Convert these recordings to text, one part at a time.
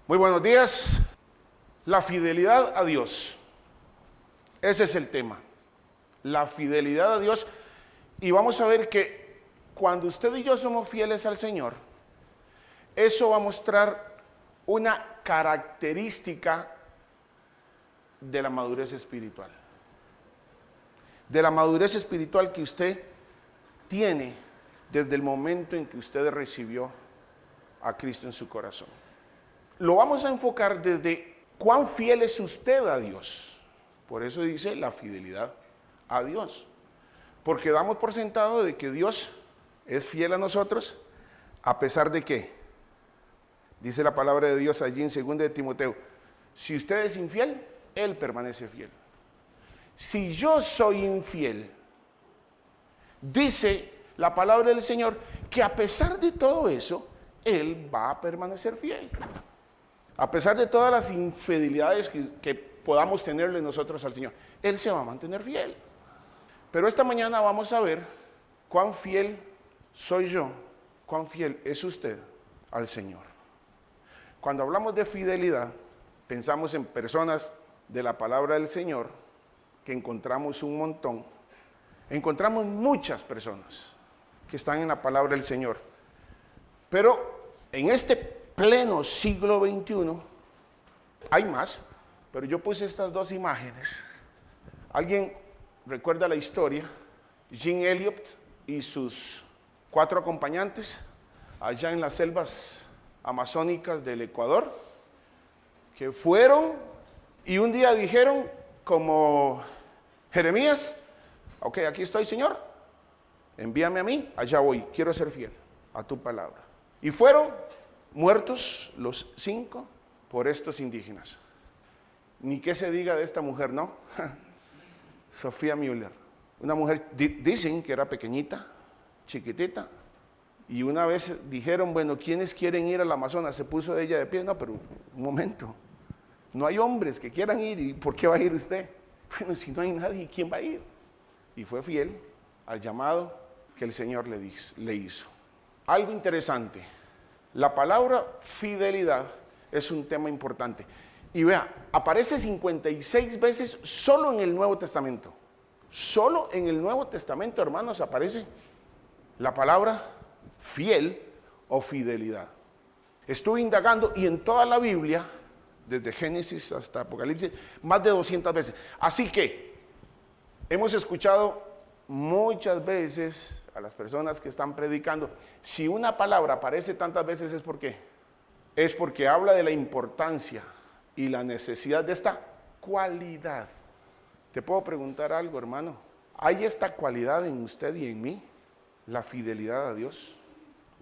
Muy buenos días. La fidelidad a Dios. Ese es el tema. La fidelidad a Dios. Y vamos a ver que cuando usted y yo somos fieles al Señor, eso va a mostrar una característica de la madurez espiritual. De la madurez espiritual que usted tiene desde el momento en que usted recibió a Cristo en su corazón. Lo vamos a enfocar desde cuán fiel es usted a Dios. Por eso dice la fidelidad a Dios. Porque damos por sentado de que Dios es fiel a nosotros, a pesar de que, dice la palabra de Dios allí en 2 de Timoteo, si usted es infiel, Él permanece fiel. Si yo soy infiel, dice la palabra del Señor, que a pesar de todo eso, Él va a permanecer fiel. A pesar de todas las infidelidades que podamos tenerle nosotros al Señor, Él se va a mantener fiel. Pero esta mañana vamos a ver cuán fiel soy yo, cuán fiel es usted al Señor. Cuando hablamos de fidelidad, pensamos en personas de la palabra del Señor, que encontramos un montón. Encontramos muchas personas que están en la palabra del Señor. Pero en este pleno siglo XXI, hay más, pero yo puse estas dos imágenes. ¿Alguien recuerda la historia? Jim Elliot y sus 4 acompañantes allá en las selvas amazónicas del Ecuador, que fueron y un día dijeron como Jeremías, ok, aquí estoy, Señor, envíame a mí, allá voy, quiero ser fiel a tu palabra. Y fueron muertos los 5 por estos indígenas. Ni qué se diga de esta mujer, ¿no? Sofía Müller, una mujer, dicen que era pequeñita, chiquitita, y una vez dijeron, bueno, ¿quiénes quieren ir al Amazonas? Se puso ella de pie, no, pero un momento, no hay hombres que quieran ir, ¿y por qué va a ir usted? Bueno, si no hay nadie, ¿quién va a ir? Y fue fiel al llamado que el Señor le hizo. Algo interesante, la palabra fidelidad es un tema importante. Y vea, aparece 56 veces solo en el Nuevo Testamento. Solo en el Nuevo Testamento, hermanos, aparece la palabra fiel o fidelidad. Estuve indagando y en toda la Biblia, desde Génesis hasta Apocalipsis, más de 200 veces. Así que hemos escuchado muchas veces a las personas que están predicando, si una palabra aparece tantas veces es porque habla de la importancia y la necesidad de esta cualidad. ¿Te puedo preguntar algo, hermano? ¿Hay esta cualidad en usted y en mí? La fidelidad a Dios.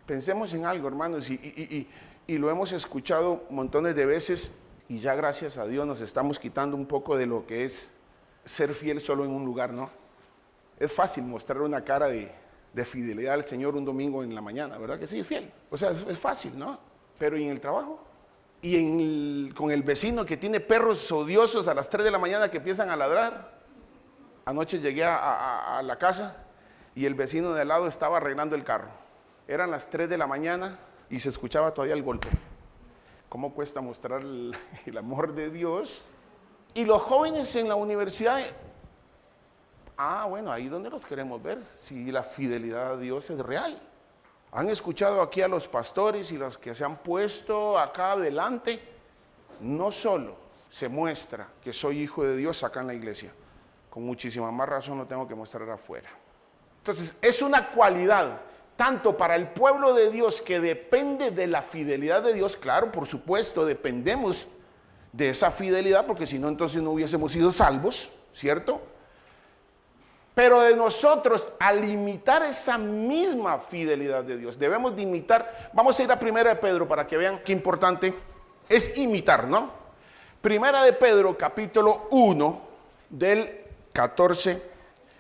Pensemos en algo, hermanos, y lo hemos escuchado montones de veces, y ya gracias a Dios nos estamos quitando un poco de lo que es ser fiel solo en un lugar, ¿no? Es fácil mostrar una cara de fidelidad al Señor un domingo en la mañana, ¿verdad que sí? Fiel. O sea, es fácil, ¿no? Pero ¿y en el trabajo? ¿Y con el vecino que tiene perros odiosos a las 3 de la mañana que empiezan a ladrar? Anoche llegué a la casa y el vecino de al lado estaba arreglando el carro. Eran las 3 de la mañana y se escuchaba todavía el golpe. ¿Cómo cuesta mostrar el amor de Dios? Y los jóvenes en la universidad, bueno, ahí donde los queremos ver, si la fidelidad a Dios es real. Han escuchado aquí a los pastores y los que se han puesto acá adelante. No solo se muestra que soy hijo de Dios acá en la iglesia, con muchísima más razón lo tengo que mostrar afuera. Entonces, es una cualidad tanto para el pueblo de Dios que depende de la fidelidad de Dios. Claro, por supuesto, dependemos de esa fidelidad, porque si no, entonces no hubiésemos sido salvos, ¿cierto? Pero de nosotros, al imitar esa misma fidelidad de Dios, debemos de imitar. Vamos a ir a 1 de Pedro para que vean qué importante es imitar, ¿no? 1 de Pedro, capítulo 1, del 14.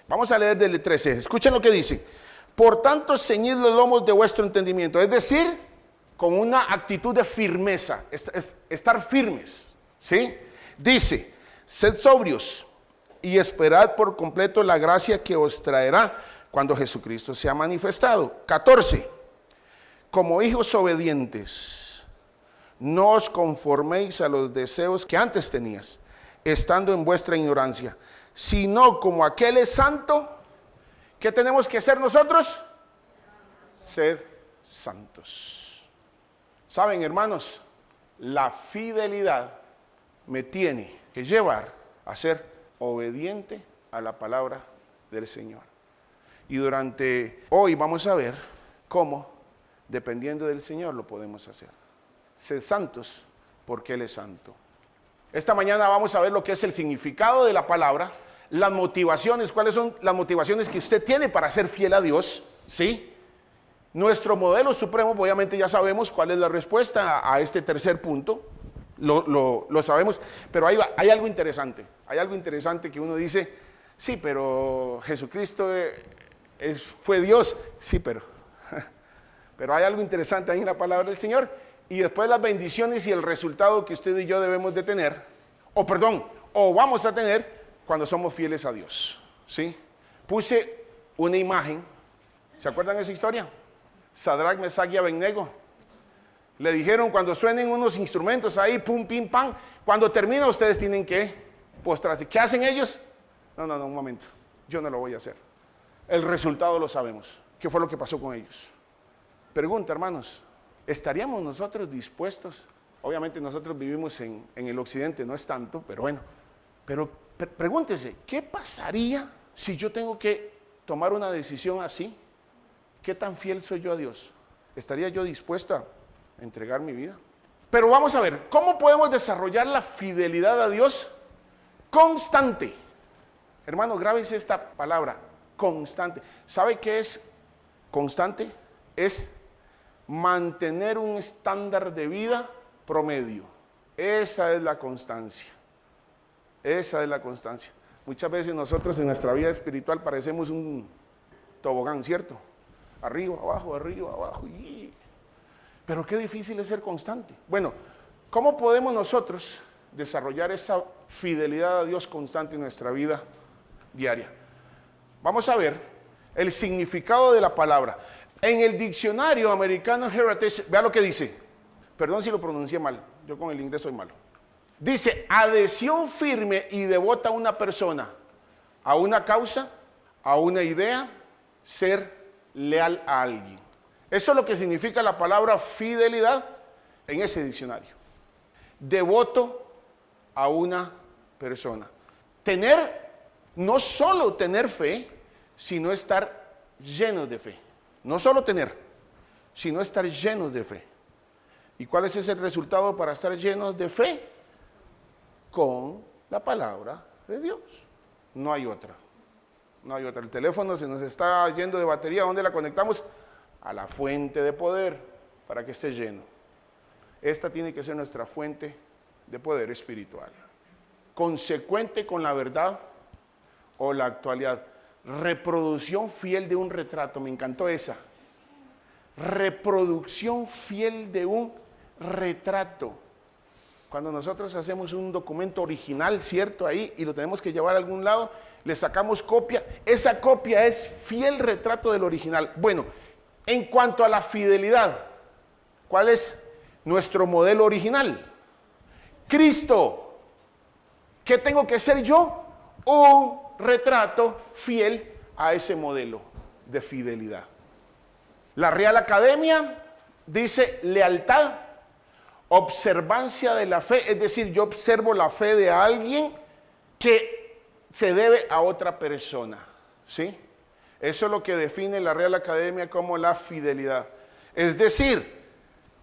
Vamos a leer del 13. Escuchen lo que dice. Por tanto, ceñid los lomos de vuestro entendimiento. Es decir, con una actitud de firmeza, estar firmes, ¿sí? Dice, sed sobrios y esperad por completo la gracia que os traerá cuando Jesucristo sea manifestado. 14. Como hijos obedientes, No os conforméis a los deseos que antes tenías, estando en vuestra ignorancia, sino como aquel es santo, ¿qué tenemos que ser nosotros? Ser santos. ¿Saben, hermanos? La fidelidad me tiene que llevar a ser obediente a la palabra del Señor. Y durante hoy vamos a ver cómo, dependiendo del Señor, lo podemos hacer. Ser santos porque Él es santo. Esta mañana vamos a ver lo que es el significado de la palabra, las motivaciones, cuáles son las motivaciones que usted tiene para ser fiel a Dios, ¿sí? Nuestro modelo supremo, obviamente ya sabemos cuál es la respuesta a este tercer punto, lo sabemos, pero hay algo interesante que uno dice, sí, pero Jesucristo fue Dios, sí, pero hay algo interesante ahí en la palabra del Señor, y después las bendiciones y el resultado que usted y yo debemos de tener, o vamos a tener cuando somos fieles a Dios, ¿sí? Puse una imagen, ¿se acuerdan de esa historia? Sadrach, Mesach y Abednego. Le dijeron cuando suenen unos instrumentos ahí, pum, pim, pam, cuando termina ustedes tienen que postrarse. ¿Qué hacen ellos? No, un momento, yo no lo voy a hacer. El resultado lo sabemos. ¿Qué fue lo que pasó con ellos? Pregunta, hermanos, ¿estaríamos nosotros dispuestos? Obviamente nosotros vivimos en el occidente, no es tanto, pero bueno. Pero pregúntese, ¿qué pasaría si yo tengo que tomar una decisión así? ¿Qué tan fiel soy yo a Dios? ¿Estaría yo dispuesto a entregar mi vida? Pero vamos a ver, ¿cómo podemos desarrollar la fidelidad a Dios? Constante. Hermano, grábese esta palabra, constante. ¿Sabe qué es constante? Es mantener un estándar de vida promedio. Esa es la constancia. Esa es la constancia. Muchas veces nosotros en nuestra vida espiritual parecemos un tobogán, ¿cierto? Arriba, abajo, pero qué difícil es ser constante. Bueno, ¿cómo podemos nosotros desarrollar esa fidelidad a Dios constante en nuestra vida diaria? Vamos a ver el significado de la palabra. En el diccionario Americano Heritage, vea lo que dice. Perdón si lo pronuncié mal, yo con el inglés soy malo. Dice, adhesión firme y devota a una persona, a una causa, a una idea, ser leal a alguien. Eso es lo que significa la palabra fidelidad en ese diccionario. Devoto a una persona. No solo tener fe, sino estar llenos de fe. No solo tener, sino estar llenos de fe. ¿Y cuál es ese resultado para estar llenos de fe? Con la palabra de Dios. No hay otra. No hay otra. El teléfono se nos está yendo de batería. ¿Dónde la conectamos? A la fuente de poder para que esté lleno. Esta tiene que ser nuestra fuente de poder espiritual. Consecuente con la verdad o la actualidad. Reproducción fiel de un retrato. Me encantó esa. Reproducción fiel de un retrato. Cuando nosotros hacemos un documento original, ¿cierto? Ahí, y lo tenemos que llevar a algún lado, le sacamos copia. Esa copia es fiel retrato del original. Bueno, en cuanto a la fidelidad, ¿cuál es nuestro modelo original? Cristo. ¿Qué tengo que ser yo? Un retrato fiel a ese modelo de fidelidad. La Real Academia dice lealtad, observancia de la fe, es decir, yo observo la fe de alguien que se debe a otra persona, ¿sí? Eso es lo que define la Real Academia como la fidelidad. Es decir,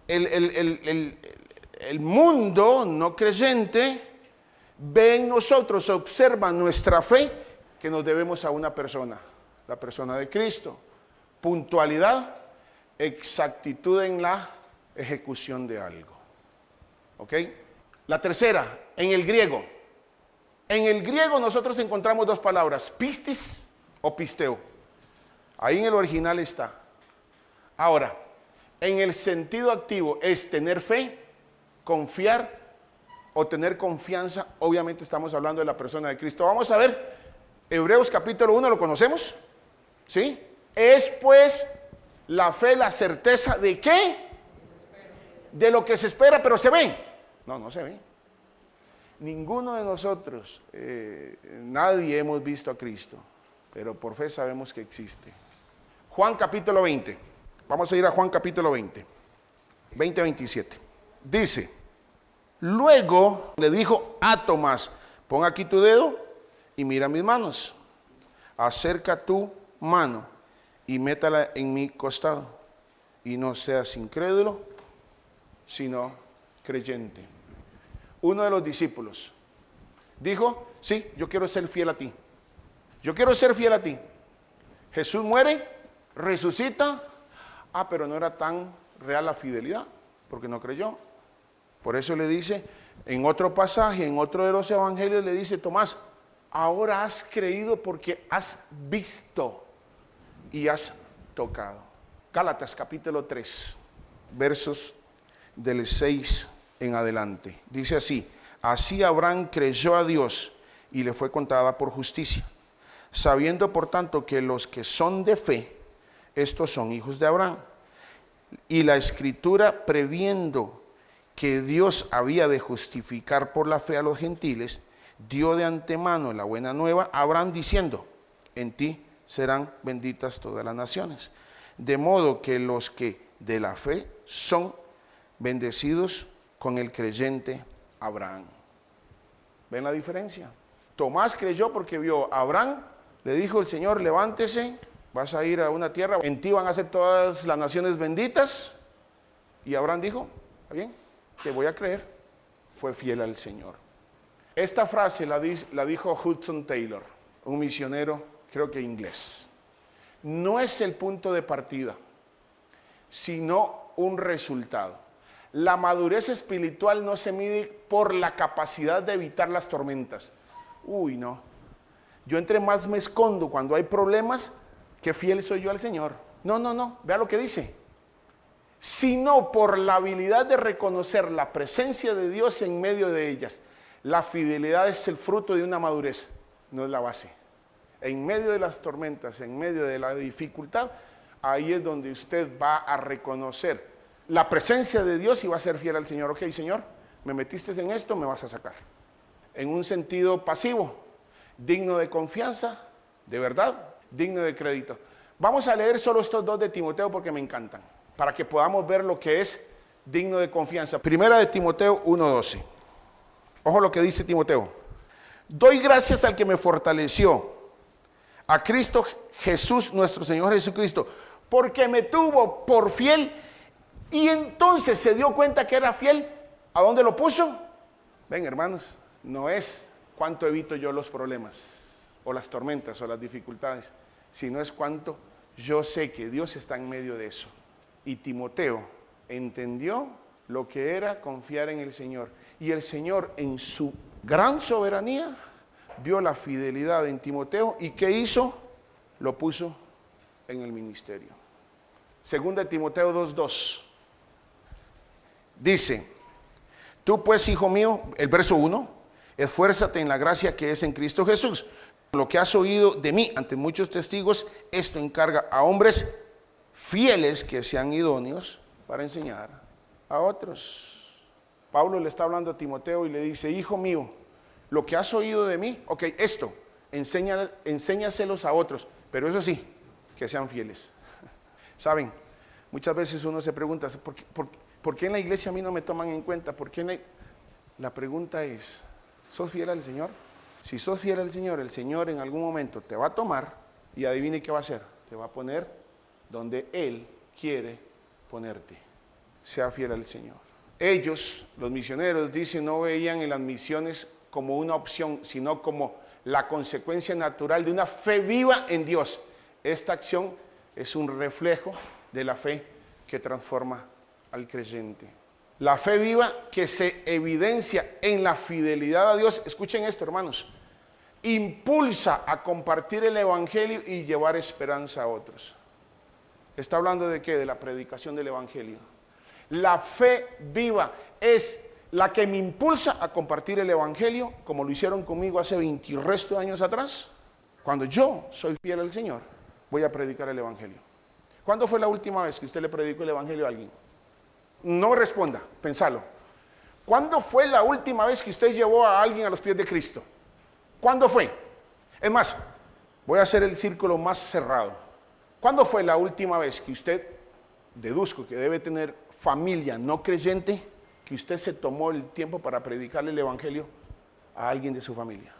el mundo no creyente ve en nosotros, observa nuestra fe, que nos debemos a una persona, la persona de Cristo. Puntualidad, exactitud en la ejecución de algo. ¿Ok? La tercera, en el griego. En el griego nosotros encontramos dos palabras, pistis o pisteo. Ahí en el original está. Ahora, en el sentido activo es tener fe, confiar o tener confianza. Obviamente estamos hablando de la persona de Cristo. Vamos a ver, Hebreos capítulo 1, ¿lo conocemos? ¿Sí? Es pues la fe, la certeza de ¿qué? de lo que se espera, pero se ve. No, no se ve. Ninguno de nosotros, nadie hemos visto a Cristo, pero por fe sabemos que existe. Juan capítulo 20. Vamos a ir a Juan capítulo 20. 20-27. Dice, luego le dijo a Tomás, pon aquí tu dedo y mira mis manos. Acerca tu mano y métala en mi costado. Y no seas incrédulo, sino creyente. Uno de los discípulos dijo, sí, yo quiero ser fiel a ti. Yo quiero ser fiel a ti. Jesús muere, resucita. Pero no era tan real la fidelidad, porque no creyó. Por eso le dice, en otro pasaje, en otro de los evangelios, le dice, Tomás, ahora has creído porque has visto y has tocado. Gálatas capítulo 3, versos del 6 en adelante. Dice así, así Abraham creyó a Dios y le fue contada por justicia, sabiendo por tanto que los que son de fe, estos son hijos de Abraham. Y la escritura, previendo que Dios había de justificar por la fe a los gentiles, dio de antemano la buena nueva a Abraham diciendo, en ti serán benditas todas las naciones. De modo que los que de la fe son bendecidos con el creyente Abraham. ¿Ven la diferencia? Tomás creyó porque vio a Abraham, le dijo el Señor, levántese, vas a ir a una tierra, en ti van a ser todas las naciones benditas. Y Abraham dijo, está bien, te voy a creer. Fue fiel al Señor. Esta frase la dijo Hudson Taylor, un misionero, creo que inglés. No es el punto de partida, sino un resultado. La madurez espiritual no se mide por la capacidad de evitar las tormentas. Uy, no. Yo entre más me escondo cuando hay problemas, que fiel soy yo al Señor. No, vea lo que dice. Sino por la habilidad de reconocer la presencia de Dios en medio de ellas. La fidelidad es el fruto de una madurez, no es la base. En medio de las tormentas, en medio de la dificultad, ahí es donde usted va a reconocer la presencia de Dios y va a ser fiel al Señor. Ok, Señor, me metiste en esto, me vas a sacar. En un sentido pasivo, digno de confianza, de verdad, digno de crédito. Vamos a leer solo estos dos de Timoteo porque me encantan, para que podamos ver lo que es digno de confianza. Primera de Timoteo 1:12. Ojo lo que dice Timoteo. Doy gracias al que me fortaleció, a Cristo Jesús, nuestro Señor Jesucristo, porque me tuvo por fiel y entonces se dio cuenta que era fiel. ¿A dónde lo puso? Ven, hermanos, no es cuánto evito yo los problemas o las tormentas o las dificultades, sino es cuánto yo sé que Dios está en medio de eso. Y Timoteo entendió lo que era confiar en el Señor. Y el Señor, en su gran soberanía, vio la fidelidad en Timoteo. ¿Y qué hizo? Lo puso en el ministerio. Segunda de Timoteo 2:2. Dice, tú pues, hijo mío, el verso 1, esfuérzate en la gracia que es en Cristo Jesús. Lo que has oído de mí ante muchos testigos, esto encarga a hombres fieles que sean idóneos para enseñar a otros. Pablo le está hablando a Timoteo y le dice, hijo mío, lo que has oído de mí, ok, esto, enséñaselos a otros, pero eso sí, que sean fieles. Saben, muchas veces uno se pregunta, ¿por qué en la iglesia a mí no me toman en cuenta? ¿Por qué La pregunta es, ¿sos fiel al Señor? Si sos fiel al Señor, el Señor en algún momento te va a tomar y adivine qué va a hacer. Te va a poner donde Él quiere ponerte. Sea fiel al Señor. Ellos, los misioneros, dicen, no veían en las misiones como una opción, sino como la consecuencia natural de una fe viva en Dios. Esta acción es un reflejo de la fe que transforma al creyente. La fe viva que se evidencia en la fidelidad a Dios. Escuchen esto, hermanos. Impulsa a compartir el evangelio y llevar esperanza a otros. ¿Está hablando de qué? De la predicación del evangelio. La fe viva es la que me impulsa a compartir el evangelio, como lo hicieron conmigo hace 20 y resto de años atrás. Cuando yo soy fiel al Señor, voy a predicar el evangelio. ¿Cuándo fue la última vez que usted le predicó el evangelio a alguien? No me responda, pensalo. ¿Cuándo fue la última vez que usted llevó a alguien a los pies de Cristo? ¿Cuándo fue? Es más, voy a hacer el círculo más cerrado. ¿Cuándo fue la última vez que usted, deduzco que debe tener familia no creyente, que usted se tomó el tiempo para predicarle el evangelio a alguien de su familia?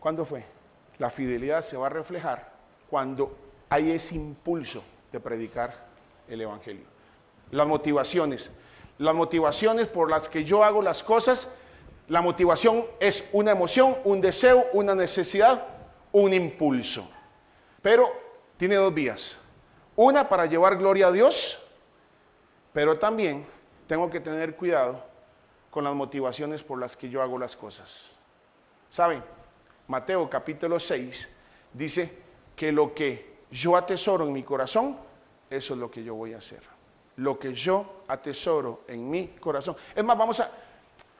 ¿Cuándo fue? La fidelidad se va a reflejar cuando hay ese impulso de predicar el evangelio. Las motivaciones por las que yo hago las cosas, la motivación es una emoción, un deseo, una necesidad, un impulso. Pero tiene dos vías. Una para llevar gloria a Dios, pero también tengo que tener cuidado con las motivaciones por las que yo hago las cosas. ¿Saben? Mateo capítulo 6 dice que lo que yo atesoro en mi corazón, eso es lo que yo voy a hacer. Lo que yo atesoro en mi corazón. Es más,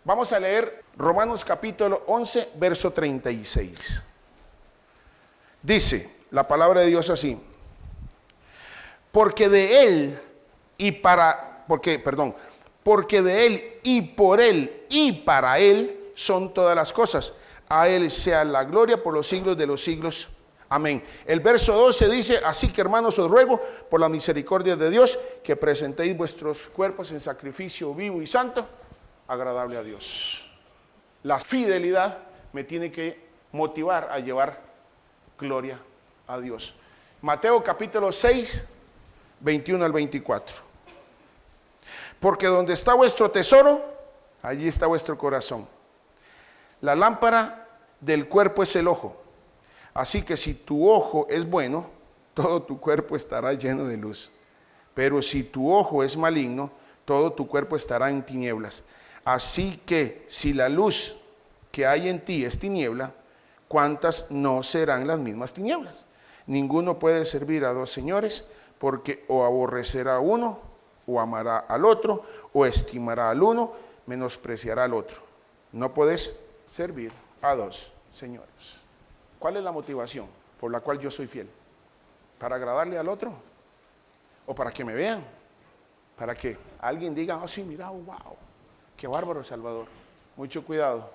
vamos a leer Romanos capítulo 11, verso 36. Dice la palabra de Dios así: porque de Él y por Él y para Él son todas las cosas. A Él sea la gloria por los siglos de los siglos. Amén. El verso 12 dice: así que, hermanos, os ruego por la misericordia de Dios que presentéis vuestros cuerpos en sacrificio vivo y santo, agradable a Dios. La fidelidad me tiene que motivar a llevar gloria a Dios. Mateo capítulo 6, 21 al 24. Porque donde está vuestro tesoro, allí está vuestro corazón. La lámpara del cuerpo es el ojo. Así que si tu ojo es bueno, todo tu cuerpo estará lleno de luz. Pero si tu ojo es maligno, todo tu cuerpo estará en tinieblas. Así que si la luz que hay en ti es tiniebla, ¿cuántas no serán las mismas tinieblas? Ninguno puede servir a dos señores, porque o aborrecerá a uno, o amará al otro, o estimará al uno, menospreciará al otro. No puedes servir a dos señores. ¿Cuál es la motivación por la cual yo soy fiel? ¿Para agradarle al otro? ¿O para que me vean? ¿Para que alguien diga: oh sí, mira, wow, qué bárbaro Salvador? Mucho cuidado,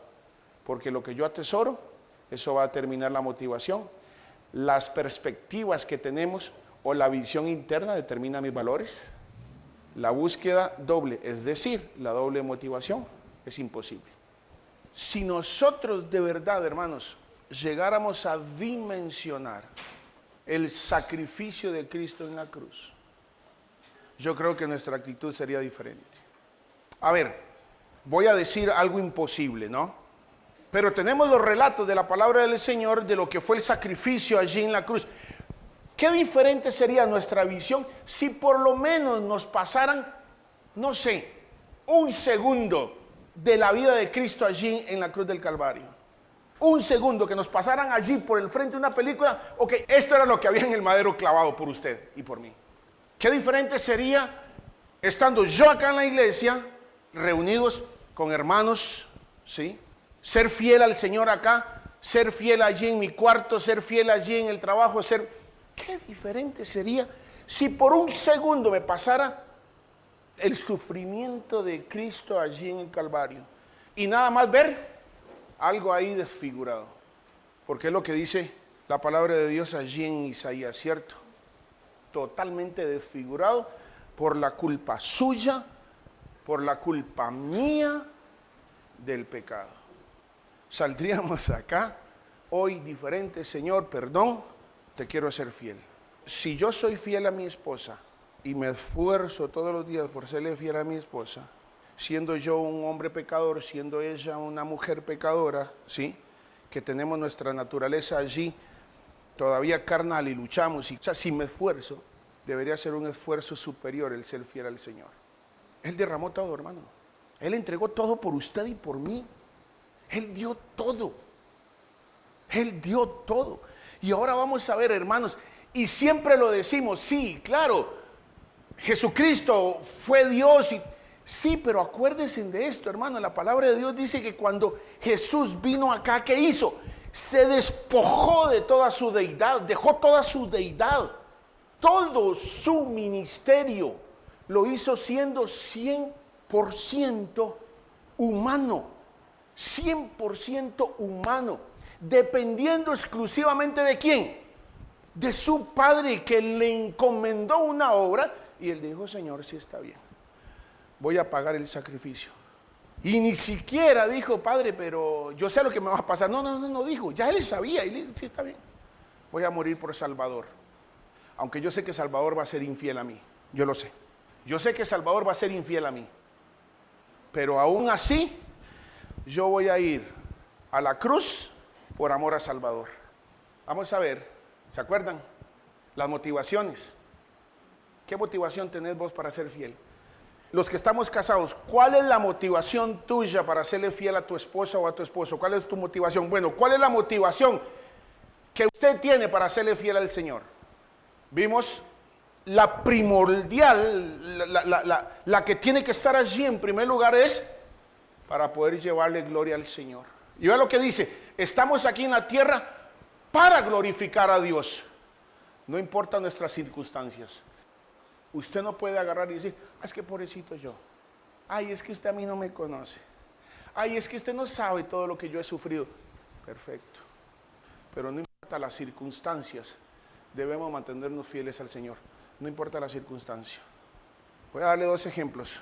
porque lo que yo atesoro, eso va a determinar la motivación. Las perspectivas que tenemos o la visión interna determina mis valores. La búsqueda doble, es decir, la doble motivación, es imposible. Si nosotros de verdad, hermanos, llegáramos a dimensionar el sacrificio de Cristo en la cruz, yo creo que nuestra actitud sería diferente. A ver, voy a decir algo imposible, ¿no? Pero tenemos los relatos de la palabra del Señor de lo que fue el sacrificio allí en la cruz. ¿Qué diferente sería nuestra visión si por lo menos nos pasaran, no sé, un segundo de la vida de Cristo allí en la cruz del Calvario? Un segundo que nos pasaran allí por el frente de una película. Ok, esto era lo que había en el madero clavado por usted y por mí. ¿Qué diferente sería estando yo acá en la iglesia, reunidos con hermanos, ¿sí? Ser fiel al Señor acá, ser fiel allí en mi cuarto, ser fiel allí en el trabajo, ¿Qué diferente sería si por un segundo me pasara el sufrimiento de Cristo allí en el Calvario y nada más ver algo ahí desfigurado? Porque es lo que dice la palabra de Dios allí en Isaías, ¿cierto? Totalmente desfigurado por la culpa suya, por la culpa mía del pecado. Saldríamos acá hoy diferente: Señor, perdón, te quiero ser fiel. Si yo soy fiel a mi esposa y me esfuerzo todos los días por serle fiel a mi esposa, siendo yo un hombre pecador, siendo ella una mujer pecadora, ¿sí? Que tenemos nuestra naturaleza allí todavía carnal y luchamos, o sea, si me esfuerzo, debería ser un esfuerzo superior el ser fiel al Señor. Él derramó todo, hermano. Él entregó todo por usted y por mí. Él dio todo. Él dio todo. Y ahora vamos a ver, hermanos, y siempre lo decimos, sí, claro, Jesucristo fue Dios, sí, pero acuérdense de esto, hermano. La palabra de Dios dice que cuando Jesús vino acá, ¿qué hizo? Se despojó de toda su deidad, dejó toda su deidad, todo su ministerio lo hizo siendo 100% 100% humano, 100% humano, dependiendo exclusivamente ¿de quién? De su padre, que le encomendó una obra, y él dijo: Señor, sí está bien, voy a pagar el sacrificio. Y ni siquiera dijo: Padre, pero yo sé lo que me va a pasar. No dijo, ya él sabía, y le dijo: sí está bien, voy a morir por Salvador. Aunque yo sé que Salvador va a ser infiel a mí, yo lo sé. Yo sé que Salvador va a ser infiel a mí, pero aún así yo voy a ir a la cruz por amor a Salvador. Vamos a ver, ¿se acuerdan? Las motivaciones. ¿Qué motivación tenés vos para ser fiel? Los que estamos casados, ¿cuál es la motivación tuya para serle fiel a tu esposa o a tu esposo? ¿Cuál es tu motivación? Bueno, ¿cuál es la motivación que usted tiene para serle fiel al Señor? Vimos la primordial, la que tiene que estar allí en primer lugar es para poder llevarle gloria al Señor. Y vea lo que dice: estamos aquí en la tierra para glorificar a Dios. No importa nuestras circunstancias. Usted no puede agarrar y decir: es que pobrecito yo. Ay, es que usted a mí no me conoce. Ay, es que usted no sabe todo lo que yo he sufrido. Perfecto. Pero no importa las circunstancias, debemos mantenernos fieles al Señor. No importa la circunstancia. Voy a darle 2 ejemplos.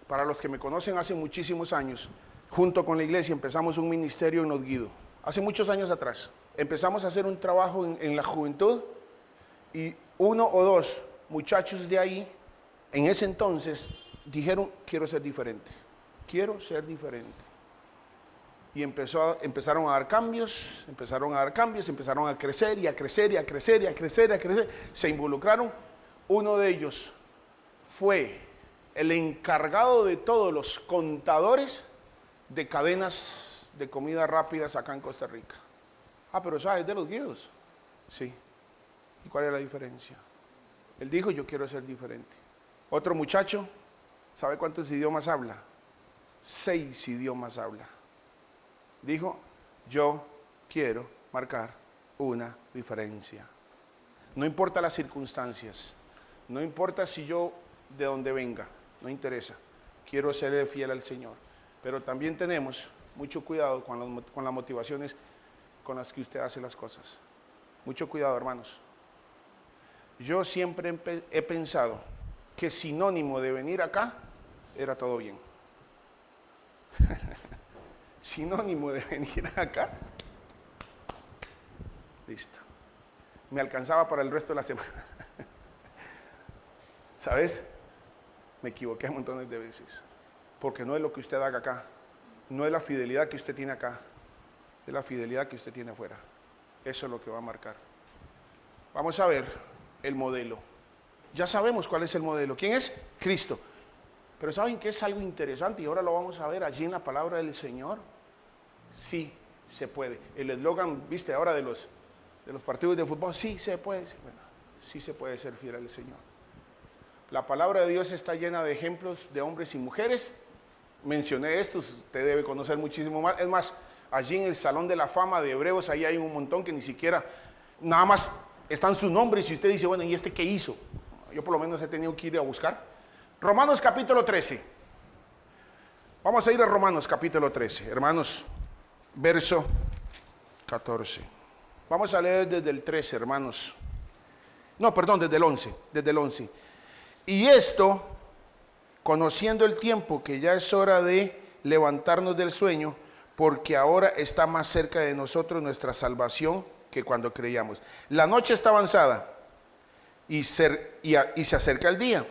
Para los que me conocen, hace muchísimos años, junto con la iglesia, empezamos un ministerio en Odguido. Hace muchos años atrás. Empezamos a hacer un trabajo en la juventud, y 1 o 2 muchachos de ahí, en ese entonces, dijeron: quiero ser diferente. Quiero ser diferente. Y empezaron a dar cambios, empezaron a crecer y a crecer y a crecer y a crecer y a crecer. Se involucraron. Uno de ellos fue el encargado de todos los contadores de cadenas de comida rápidas acá en Costa Rica. Ah, pero ¿sabes de los guidos? Sí. ¿Y cuál es la diferencia? Él dijo: yo quiero ser diferente. Otro muchacho, ¿sabe cuántos idiomas habla? 6 idiomas habla. Dijo: yo quiero marcar una diferencia. No importa las circunstancias, no importa si yo de dónde venga, no interesa. Quiero ser fiel al Señor. Pero también tenemos mucho cuidado con las motivaciones con las que usted hace las cosas. Mucho cuidado, hermanos. Yo siempre he pensado que sinónimo de venir acá era todo bien. Sinónimo de venir acá, listo, me alcanzaba para el resto de la semana. ¿Sabes? Me equivoqué montones de veces, porque no es lo que usted haga acá, no es la fidelidad que usted tiene acá, es la fidelidad que usted tiene afuera. Eso es lo que va a marcar. Vamos a ver el modelo. Ya sabemos cuál es el modelo. ¿Quién es? Cristo. Pero ¿saben qué es algo interesante? Y ahora lo vamos a ver allí en la palabra del Señor. Sí, se puede. El eslogan, viste, ahora de los partidos de fútbol: sí se puede. Bueno, sí se puede ser fiel al Señor. La palabra de Dios está llena de ejemplos de hombres y mujeres. Mencioné estos, usted debe conocer muchísimo más. Es más, allí en el Salón de la Fama de Hebreos, ahí hay un montón que ni siquiera, nada más están sus nombres, y usted dice: bueno, ¿y este qué hizo? Yo por lo menos he tenido que ir a buscar. Romanos capítulo 13. Vamos a ir a Romanos capítulo 13, hermanos, verso 14. Vamos a leer desde el 13, hermanos. No, perdón, desde el 11. Y esto, conociendo el tiempo, que ya es hora de levantarnos del sueño, porque ahora está más cerca de nosotros nuestra salvación que cuando creíamos. La noche está avanzada y se acerca el día.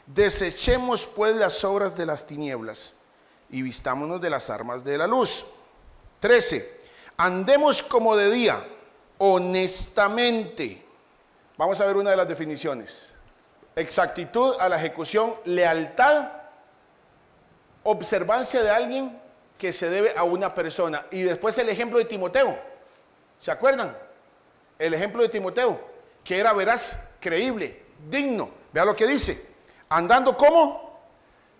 Desechemos pues las obras de las tinieblas y vistámonos de las armas de la luz. 13. Andemos como de día, honestamente. Vamos a ver una de las definiciones. Exactitud a la ejecución, lealtad, observancia de alguien que se debe a una persona. Y después el ejemplo de Timoteo. ¿Se acuerdan? El ejemplo de Timoteo, que era veraz, creíble, digno. Vea lo que dice: andando como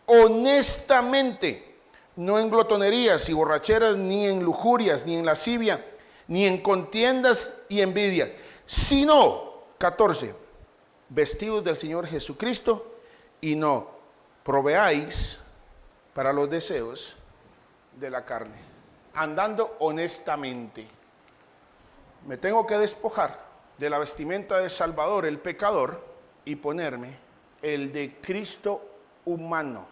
honestamente, no en glotonerías y borracheras, ni en lujurias, ni en lascivia, ni en contiendas y envidias, sino, 14, vestidos del Señor Jesucristo, y no proveáis para los deseos de la carne, andando honestamente. Me tengo que despojar de la vestimenta de Salvador, el pecador, y ponerme el de Cristo humano.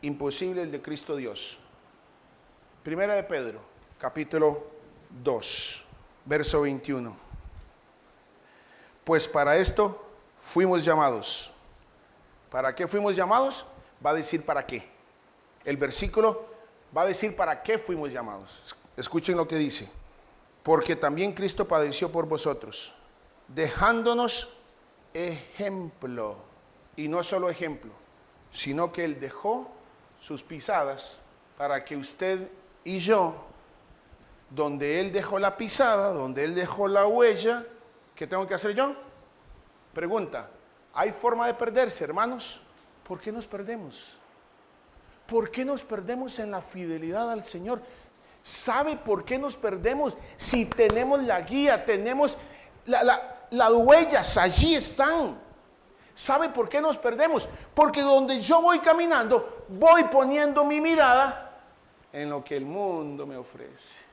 Imposible el de Cristo Dios. Primera de Pedro, capítulo 2, verso 21. Pues para esto fuimos llamados. ¿Para qué fuimos llamados? Va a decir para qué. El versículo va a decir para qué fuimos llamados. Escuchen lo que dice. Porque también Cristo padeció por vosotros, dejándonos ejemplo. Y no solo ejemplo, sino que Él dejó sus pisadas para que usted y yo, donde Él dejó la pisada, donde Él dejó la huella, ¿qué tengo que hacer yo? Pregunta, ¿hay forma de perderse, hermanos? ¿Por qué nos perdemos? ¿Por qué nos perdemos en la fidelidad al Señor? ¿Sabe por qué nos perdemos? Si tenemos la guía, tenemos las huellas, allí están. ¿Sabe por qué nos perdemos? Porque donde yo voy caminando, voy poniendo mi mirada en lo que el mundo me ofrece.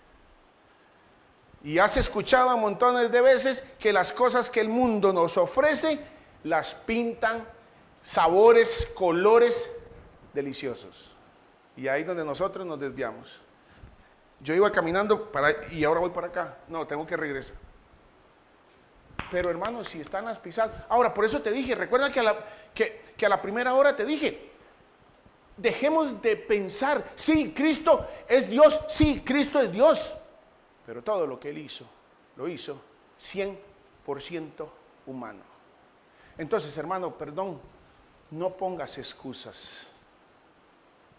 Y has escuchado montones de veces que las cosas que el mundo nos ofrece, las pintan sabores, colores deliciosos. Y ahí donde nosotros nos desviamos. Yo iba caminando y ahora voy para acá. No, tengo que regresar. Pero hermanos, si están las pisadas. Ahora, por eso te dije, recuerda que a la primera hora te dije, dejemos de pensar, sí, Cristo es Dios, sí, Cristo es Dios. Pero todo lo que Él hizo, lo hizo 100% humano. Entonces, hermano, perdón, no pongas excusas.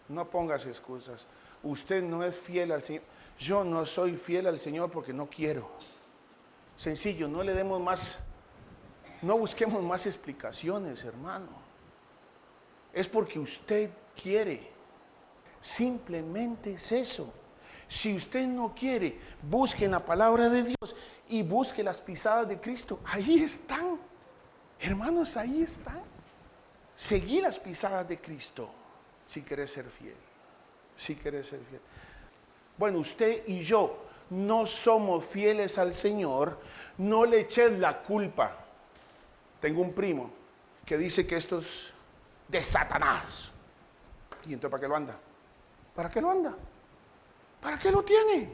No pongas excusas. Usted no es fiel al Señor. Yo no soy fiel al Señor porque no quiero. Sencillo, no le demos más, no busquemos más explicaciones, hermano. Es porque usted quiere. Simplemente es eso. Si usted no quiere, busque en la palabra de Dios y busque las pisadas de Cristo. Ahí están, hermanos, ahí están. Seguí las pisadas de Cristo si querés ser fiel. Si querés ser fiel. Bueno, usted y yo no somos fieles al Señor, no le eches la culpa. Tengo un primo que dice que esto es de Satanás. ¿Y entonces para qué lo anda? ¿Para qué lo anda? ¿Para qué lo tiene?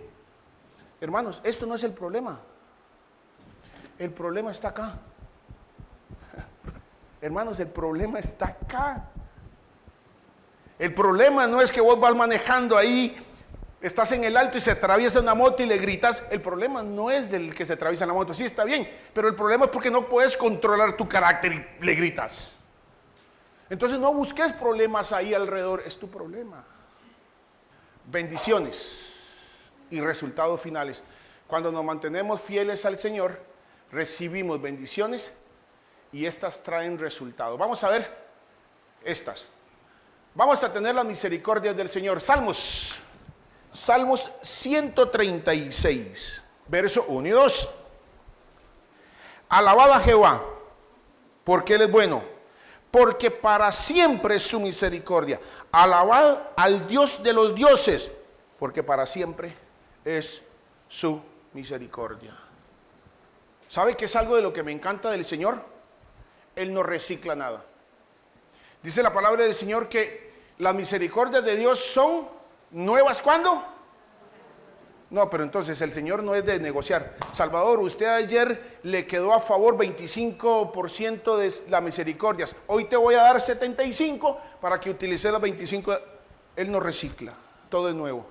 Hermanos, esto no es el problema. El problema está acá. Hermanos, el problema está acá. El problema no es que vos vas manejando ahí, estás en el alto y se atraviesa una moto y le gritas. El problema no es del que se atraviesa la moto, sí está bien, pero el problema es porque no puedes controlar tu carácter y le gritas. Entonces no busques problemas ahí alrededor, es tu problema. Bendiciones y resultados finales. Cuando nos mantenemos fieles al Señor, recibimos bendiciones y estas traen resultados. Vamos a ver estas. Vamos a tener las misericordias del Señor. Salmos 136, verso 1 y 2. Alabad a Jehová, porque Él es bueno, porque para siempre es su misericordia. Alabad al Dios de los dioses, porque para siempre es su misericordia. ¿Sabe qué es algo de lo que me encanta del Señor? Él no recicla nada. Dice la palabra del Señor que las misericordias de Dios son nuevas. ¿Cuándo? No, pero entonces el Señor no es de negociar. Salvador, usted ayer le quedó a favor 25% de las misericordias. Hoy te voy a dar 75 para que utilice las 25. Él no recicla, todo es nuevo.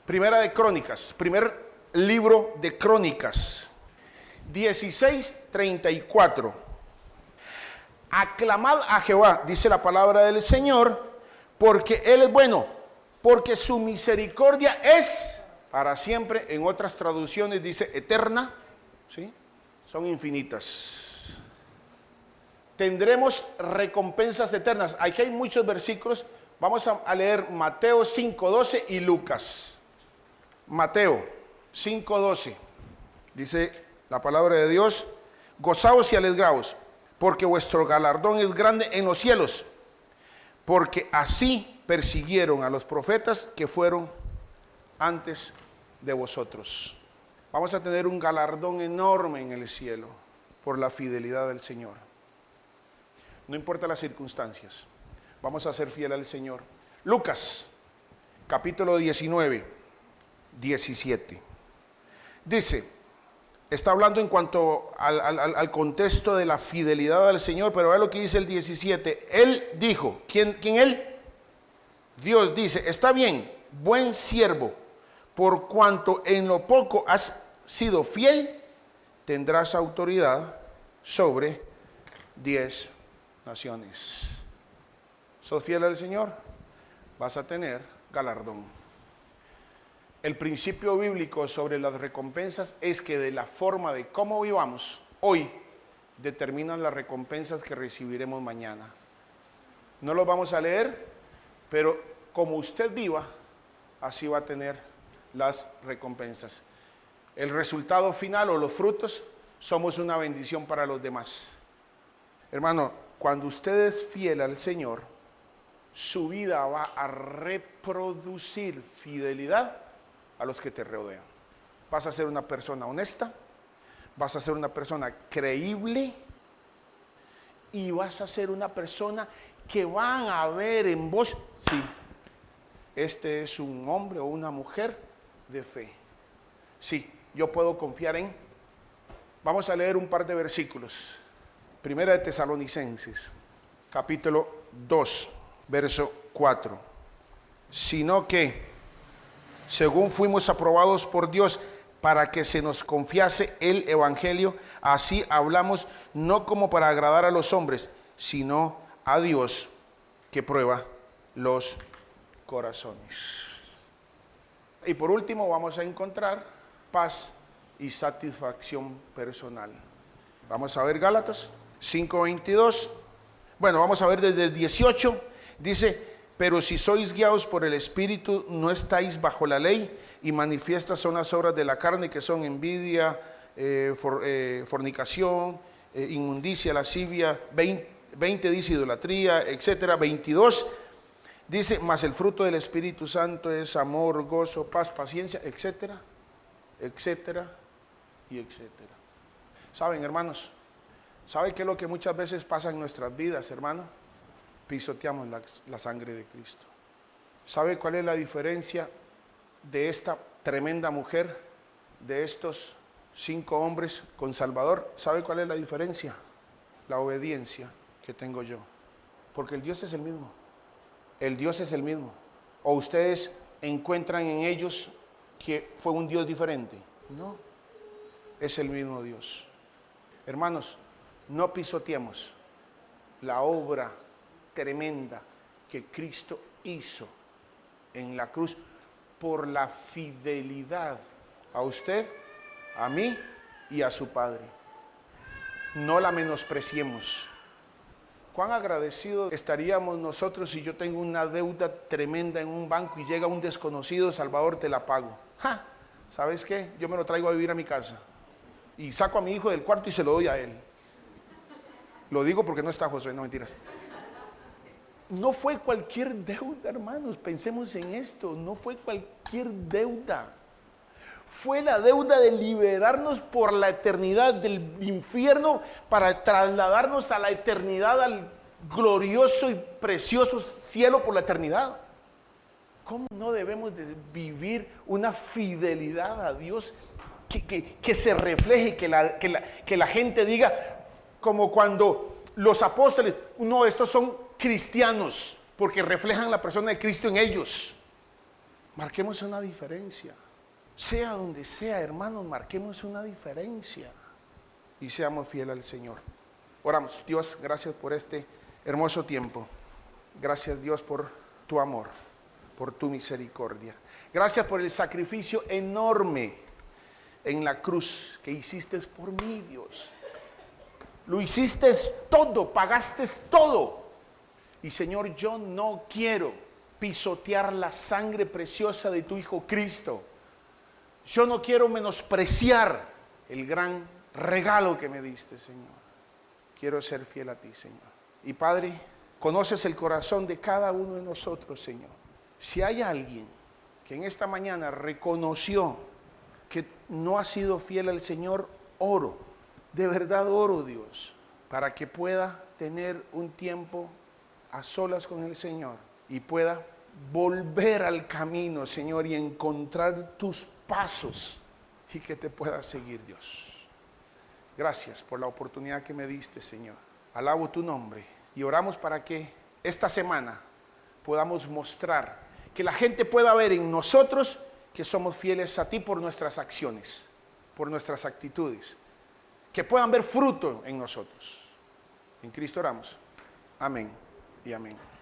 Primera de Crónicas, primer libro de Crónicas, 16:34. Aclamad a Jehová, dice la palabra del Señor, porque Él es bueno, porque su misericordia es para siempre. En otras traducciones dice eterna, ¿sí? Son infinitas. Tendremos recompensas eternas. Aquí hay muchos versículos. Vamos a leer Mateo 5:12 y Lucas. Mateo 5:12. Dice la palabra de Dios: gozaos y alegraos, porque vuestro galardón es grande en los cielos, porque así persiguieron a los profetas que fueron antes de vosotros. Vamos a tener un galardón enorme en el cielo por la fidelidad del Señor. No importa las circunstancias, vamos a ser fieles al Señor. Lucas, capítulo 19, 17. Dice, está hablando en cuanto al contexto de la fidelidad al Señor, pero vea lo que dice el 17. Él dijo, ¿quién él? Dios dice, está bien, buen siervo, por cuanto en lo poco has sido fiel, tendrás autoridad sobre 10 naciones. ¿Sos fiel al Señor? Vas a tener galardón. El principio bíblico sobre las recompensas es que de la forma de cómo vivamos hoy, determinan las recompensas que recibiremos mañana. No los vamos a leer, pero como usted viva, así va a tener las recompensas. El resultado final o los frutos, somos una bendición para los demás. Hermano, cuando usted es fiel al Señor, su vida va a reproducir fidelidad a los que te rodean. Vas a ser una persona honesta, vas a ser una persona creíble y vas a ser una persona que van a ver en vos, sí, este es un hombre o una mujer de fe. Sí, yo puedo confiar en. Vamos a leer un par de versículos. Primera de Tesalonicenses, capítulo 2, verso 4. Sino que, según fuimos aprobados por Dios para que se nos confiase el evangelio, así hablamos, no como para agradar a los hombres, sino a Dios que prueba los corazones. Y por último vamos a encontrar paz y satisfacción personal. Vamos a ver Gálatas 5:22. Bueno, vamos a ver desde el 18. Dice, pero si sois guiados por el Espíritu, no estáis bajo la ley, y manifiestas son las obras de la carne, que son envidia, fornicación, inmundicia, lascivia. 20 dice idolatría, etcétera. 22 dice, mas el fruto del Espíritu Santo es amor, gozo, paz, paciencia, etcétera, etcétera y etcétera. ¿Saben, hermanos? ¿Saben qué es lo que muchas veces pasa en nuestras vidas, hermano? Pisoteamos la sangre de Cristo. ¿Sabe cuál es la diferencia de esta tremenda mujer, de estos 5 hombres con Salvador? ¿Sabe cuál es la diferencia? La obediencia que tengo yo. Porque el Dios es el mismo. El Dios es el mismo. ¿O ustedes encuentran en ellos que fue un Dios diferente? No, es el mismo Dios. Hermanos, no pisoteemos la obra tremenda que Cristo hizo en la cruz por la fidelidad a usted, a mí y a su Padre. No la menospreciemos. ¿Cuán agradecidos estaríamos nosotros si yo tengo una deuda tremenda en un banco y llega un desconocido, Salvador, te la pago? ¡Ja! ¿Sabes qué? Yo me lo traigo a vivir a mi casa y saco a mi hijo del cuarto y se lo doy a él. Lo digo porque no está Josué, no mentiras. No fue cualquier deuda, hermanos, pensemos en esto, no fue cualquier deuda. Fue la deuda de liberarnos por la eternidad del infierno para trasladarnos a la eternidad, al glorioso y precioso cielo por la eternidad. ¿Cómo no debemos de vivir una fidelidad a Dios que se refleje, que la gente diga, como cuando los apóstoles, no, estos son cristianos, porque reflejan la persona de Cristo en ellos? Marquemos una diferencia. Sea donde sea, hermanos, marquemos una diferencia y seamos fieles al Señor. Oramos. Dios, gracias por este hermoso tiempo. Gracias, Dios, por tu amor, por tu misericordia. Gracias por el sacrificio enorme en la cruz que hiciste por mí, Dios. Lo hiciste todo, pagaste todo. Y Señor, yo no quiero pisotear la sangre preciosa de tu Hijo Cristo. Yo no quiero menospreciar el gran regalo que me diste, Señor. Quiero ser fiel a ti, Señor. Y Padre, Conoces el corazón de cada uno de nosotros, Señor. Si hay alguien que en esta mañana reconoció que no ha sido fiel al Señor, oro, de verdad oro, Dios, para que pueda tener un tiempo a solas con el Señor y pueda volver al camino, Señor, y encontrar tus pasos y que te pueda seguir, Dios. Gracias por la oportunidad que me diste, Señor. Alabo tu nombre y oramos para que esta semana podamos mostrar, que la gente pueda ver en nosotros que somos fieles a ti por nuestras acciones, por nuestras actitudes, que puedan ver fruto en nosotros. En Cristo oramos. Amén y amén.